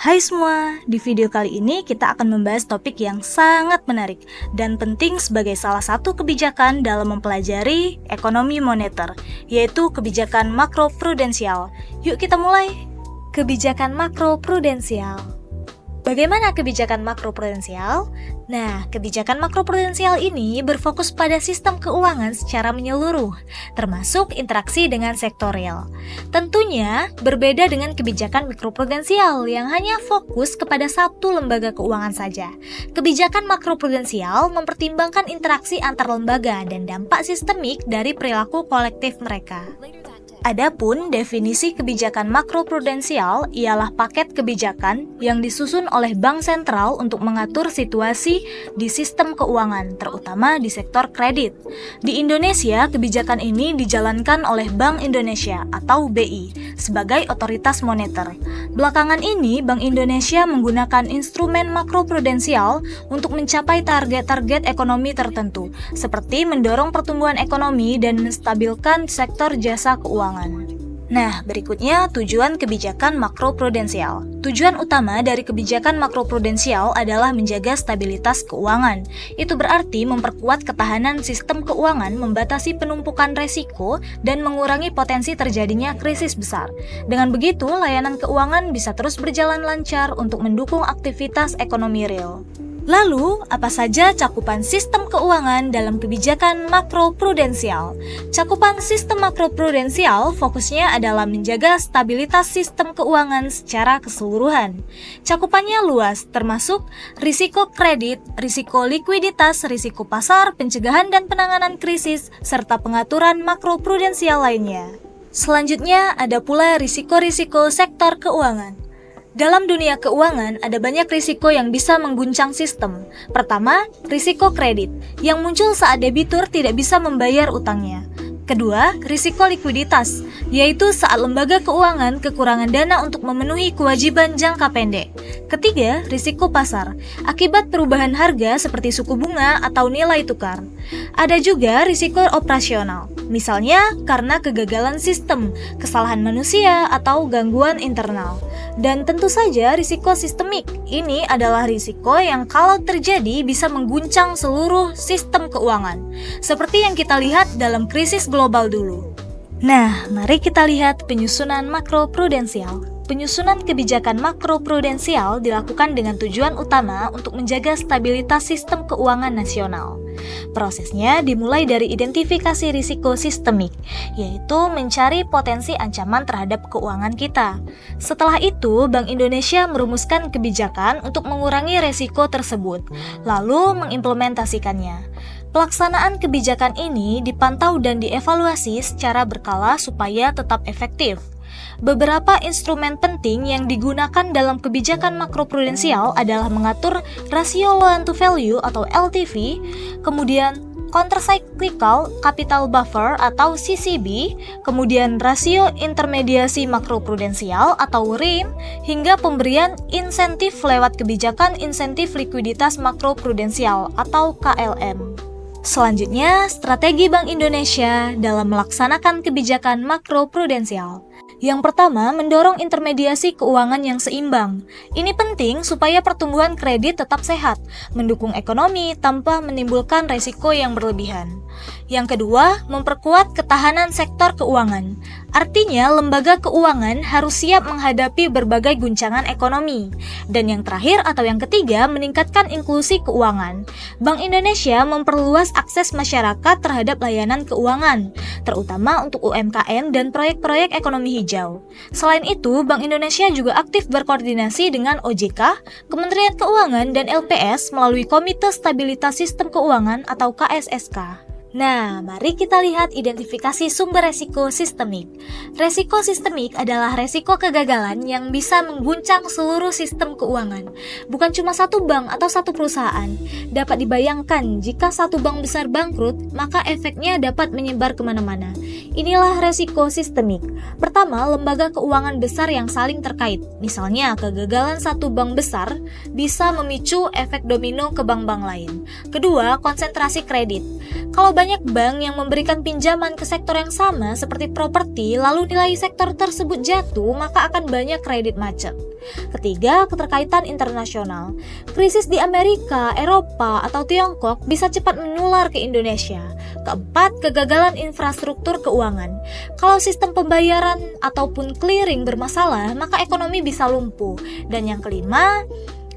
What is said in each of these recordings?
Hai semua, di video kali ini kita akan membahas topik yang sangat menarik dan penting sebagai salah satu kebijakan dalam mempelajari ekonomi moneter, yaitu kebijakan makroprudensial. Yuk kita mulai. Kebijakan makroprudensial. Bagaimana kebijakan makroprudensial? Nah, kebijakan makroprudensial ini berfokus pada sistem keuangan secara menyeluruh, termasuk interaksi dengan sektor real. Tentunya, berbeda dengan kebijakan mikroprudensial yang hanya fokus kepada satu lembaga keuangan saja. Kebijakan makroprudensial mempertimbangkan interaksi antar lembaga dan dampak sistemik dari perilaku kolektif mereka. Adapun definisi kebijakan makroprudensial ialah paket kebijakan yang disusun oleh bank sentral untuk mengatur situasi di sistem keuangan, terutama di sektor kredit. Di Indonesia, kebijakan ini dijalankan oleh Bank Indonesia atau BI sebagai otoritas moneter. Belakangan ini, Bank Indonesia menggunakan instrumen makroprudensial untuk mencapai target-target ekonomi tertentu, seperti mendorong pertumbuhan ekonomi dan menstabilkan sektor jasa keuangan. Nah, berikutnya tujuan kebijakan makroprudensial. Tujuan utama dari kebijakan makroprudensial adalah menjaga stabilitas keuangan. Itu berarti memperkuat ketahanan sistem keuangan, membatasi penumpukan resiko, dan mengurangi potensi terjadinya krisis besar. Dengan begitu, layanan keuangan bisa terus berjalan lancar untuk mendukung aktivitas ekonomi real. Lalu, apa saja cakupan sistem keuangan dalam kebijakan makroprudensial? Cakupan sistem makroprudensial fokusnya adalah menjaga stabilitas sistem keuangan secara keseluruhan. Cakupannya luas, termasuk risiko kredit, risiko likuiditas, risiko pasar, pencegahan dan penanganan krisis, serta pengaturan makroprudensial lainnya. Selanjutnya, ada pula risiko-risiko sektor keuangan. Dalam dunia keuangan, ada banyak risiko yang bisa mengguncang sistem. Pertama, risiko kredit, yang muncul saat debitur tidak bisa membayar utangnya. Kedua, risiko likuiditas, yaitu saat lembaga keuangan kekurangan dana untuk memenuhi kewajiban jangka pendek. Ketiga, risiko pasar, akibat perubahan harga seperti suku bunga atau nilai tukar. Ada juga risiko operasional, misalnya karena kegagalan sistem, kesalahan manusia, atau gangguan internal. Dan tentu saja risiko sistemik, ini adalah risiko yang kalau terjadi bisa mengguncang seluruh sistem keuangan, seperti yang kita lihat dalam krisis global dulu. Nah, mari kita lihat penyusunan makroprudensial. Penyusunan kebijakan makroprudensial dilakukan dengan tujuan utama untuk menjaga stabilitas sistem keuangan nasional. Prosesnya dimulai dari identifikasi risiko sistemik, yaitu mencari potensi ancaman terhadap keuangan kita. Setelah itu, Bank Indonesia merumuskan kebijakan untuk mengurangi risiko tersebut, lalu mengimplementasikannya. Pelaksanaan kebijakan ini dipantau dan dievaluasi secara berkala supaya tetap efektif. Beberapa instrumen penting yang digunakan dalam kebijakan makroprudensial adalah mengatur rasio loan to value atau LTV, kemudian countercyclical capital buffer atau CCB, kemudian rasio intermediasi makroprudensial atau RIM, hingga pemberian insentif lewat kebijakan insentif likuiditas makroprudensial atau KLM. Selanjutnya, strategi Bank Indonesia dalam melaksanakan kebijakan makroprudensial. Yang pertama, mendorong intermediasi keuangan yang seimbang. Ini penting supaya pertumbuhan kredit tetap sehat, mendukung ekonomi tanpa menimbulkan resiko yang berlebihan. Yang kedua, memperkuat ketahanan sektor keuangan. Artinya, lembaga keuangan harus siap menghadapi berbagai guncangan ekonomi. Dan yang terakhir atau yang ketiga, meningkatkan inklusi keuangan. Bank Indonesia memperluas akses masyarakat terhadap layanan keuangan, terutama untuk UMKM dan proyek-proyek ekonomi hijau. Selain itu, Bank Indonesia juga aktif berkoordinasi dengan OJK, Kementerian Keuangan, dan LPS melalui Komite Stabilitas Sistem Keuangan atau KSSK. Nah, mari kita lihat identifikasi sumber resiko sistemik. Resiko sistemik adalah resiko kegagalan yang bisa mengguncang seluruh sistem keuangan, bukan cuma satu bank atau satu perusahaan. Dapat dibayangkan, jika satu bank besar bangkrut, maka efeknya dapat menyebar kemana-mana. Inilah resiko sistemik. Pertama, lembaga keuangan besar yang saling terkait. Misalnya, kegagalan satu bank besar bisa memicu efek domino ke bank-bank lain. Kedua, konsentrasi kredit. Kalau banyak bank yang memberikan pinjaman ke sektor yang sama seperti properti, lalu nilai sektor tersebut jatuh, maka akan banyak kredit macet. Ketiga, keterkaitan internasional. Krisis di Amerika, Eropa, atau Tiongkok bisa cepat menular ke Indonesia. Keempat, kegagalan infrastruktur keuangan. Kalau sistem pembayaran ataupun clearing bermasalah, maka ekonomi bisa lumpuh. Dan yang kelima,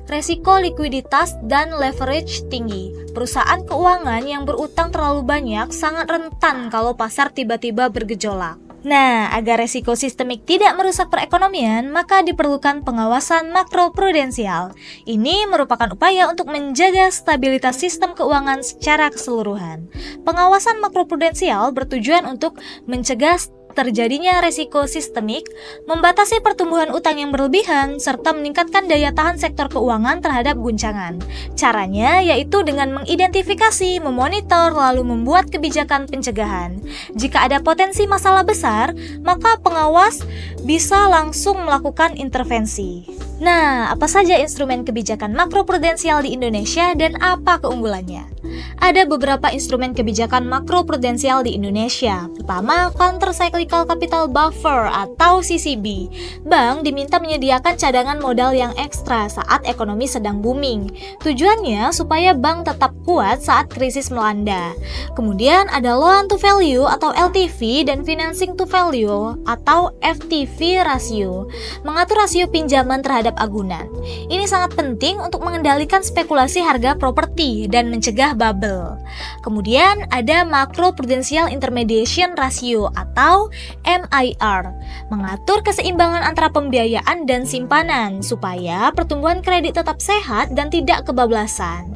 resiko likuiditas dan leverage tinggi. Perusahaan keuangan yang berutang terlalu banyak sangat rentan kalau pasar tiba-tiba bergejolak. Nah, agar resiko sistemik tidak merusak perekonomian, maka diperlukan pengawasan makroprudensial. Ini merupakan upaya untuk menjaga stabilitas sistem keuangan secara keseluruhan. Pengawasan makroprudensial bertujuan untuk mencegah terjadinya resiko sistemik, membatasi pertumbuhan utang yang berlebihan, serta meningkatkan daya tahan sektor keuangan terhadap guncangan. Caranya yaitu dengan mengidentifikasi, memonitor, lalu membuat kebijakan pencegahan. Jika ada potensi masalah besar, maka pengawas bisa langsung melakukan intervensi. Nah, apa saja instrumen kebijakan makroprudensial di Indonesia dan apa keunggulannya? Ada beberapa instrumen kebijakan makroprudensial di Indonesia. Pertama, Counter Cyclical Capital Buffer atau CCB. Bank diminta menyediakan cadangan modal yang ekstra saat ekonomi sedang booming. Tujuannya supaya bank tetap kuat saat krisis melanda. Kemudian ada Loan to Value atau LTV dan Financing to Value atau FTV rasio. Mengatur rasio pinjaman terhadap agunan. Ini sangat penting untuk mengendalikan spekulasi harga properti dan mencegah bubble. Kemudian ada Macro Prudential Intermediation Ratio atau MIR, mengatur keseimbangan antara pembiayaan dan simpanan supaya pertumbuhan kredit tetap sehat dan tidak kebablasan.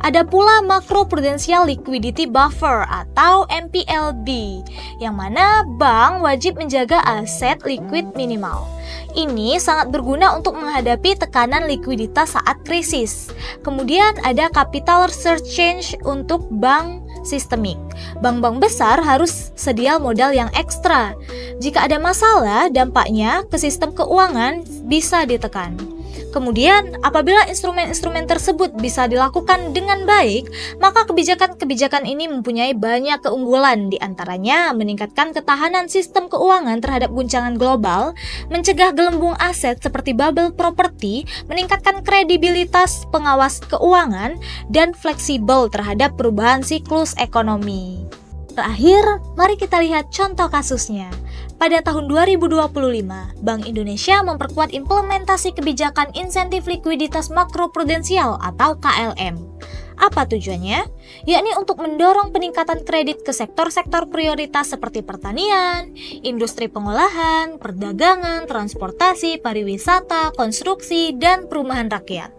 Ada pula Macro Prudential Liquidity Buffer atau MPLB, yang mana bank wajib menjaga aset liquid minimal. Ini sangat berguna untuk menghadapi tekanan likuiditas saat krisis. Kemudian ada Capital Surcharge untuk bank sistemik. Bank-bank besar harus sedia modal yang ekstra. Jika ada masalah, dampaknya ke sistem keuangan bisa ditekan. Kemudian, apabila instrumen-instrumen tersebut bisa dilakukan dengan baik, maka kebijakan-kebijakan ini mempunyai banyak keunggulan, di antaranya meningkatkan ketahanan sistem keuangan terhadap guncangan global, mencegah gelembung aset seperti bubble properti, meningkatkan kredibilitas pengawas keuangan, dan fleksibel terhadap perubahan siklus ekonomi. Terakhir, mari kita lihat contoh kasusnya. Pada tahun 2025, Bank Indonesia memperkuat implementasi kebijakan insentif likuiditas makroprudensial atau KLM. Apa tujuannya? Yakni untuk mendorong peningkatan kredit ke sektor-sektor prioritas seperti pertanian, industri pengolahan, perdagangan, transportasi, pariwisata, konstruksi, dan perumahan rakyat.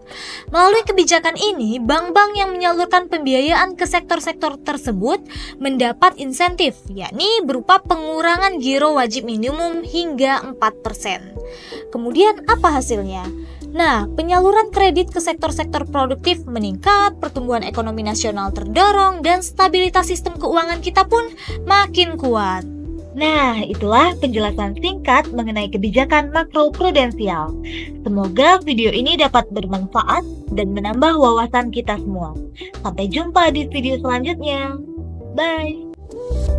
Melalui kebijakan ini, bank-bank yang menyalurkan pembiayaan ke sektor-sektor tersebut mendapat insentif, yakni berupa pengurangan giro wajib minimum hingga 4%. Kemudian apa hasilnya? Nah, penyaluran kredit ke sektor-sektor produktif meningkat, pertumbuhan ekonomi nasional terdorong, dan stabilitas sistem keuangan kita pun makin kuat. Nah, itulah penjelasan singkat mengenai kebijakan makroprudensial. Semoga video ini dapat bermanfaat dan menambah wawasan kita semua. Sampai jumpa di video selanjutnya. Bye!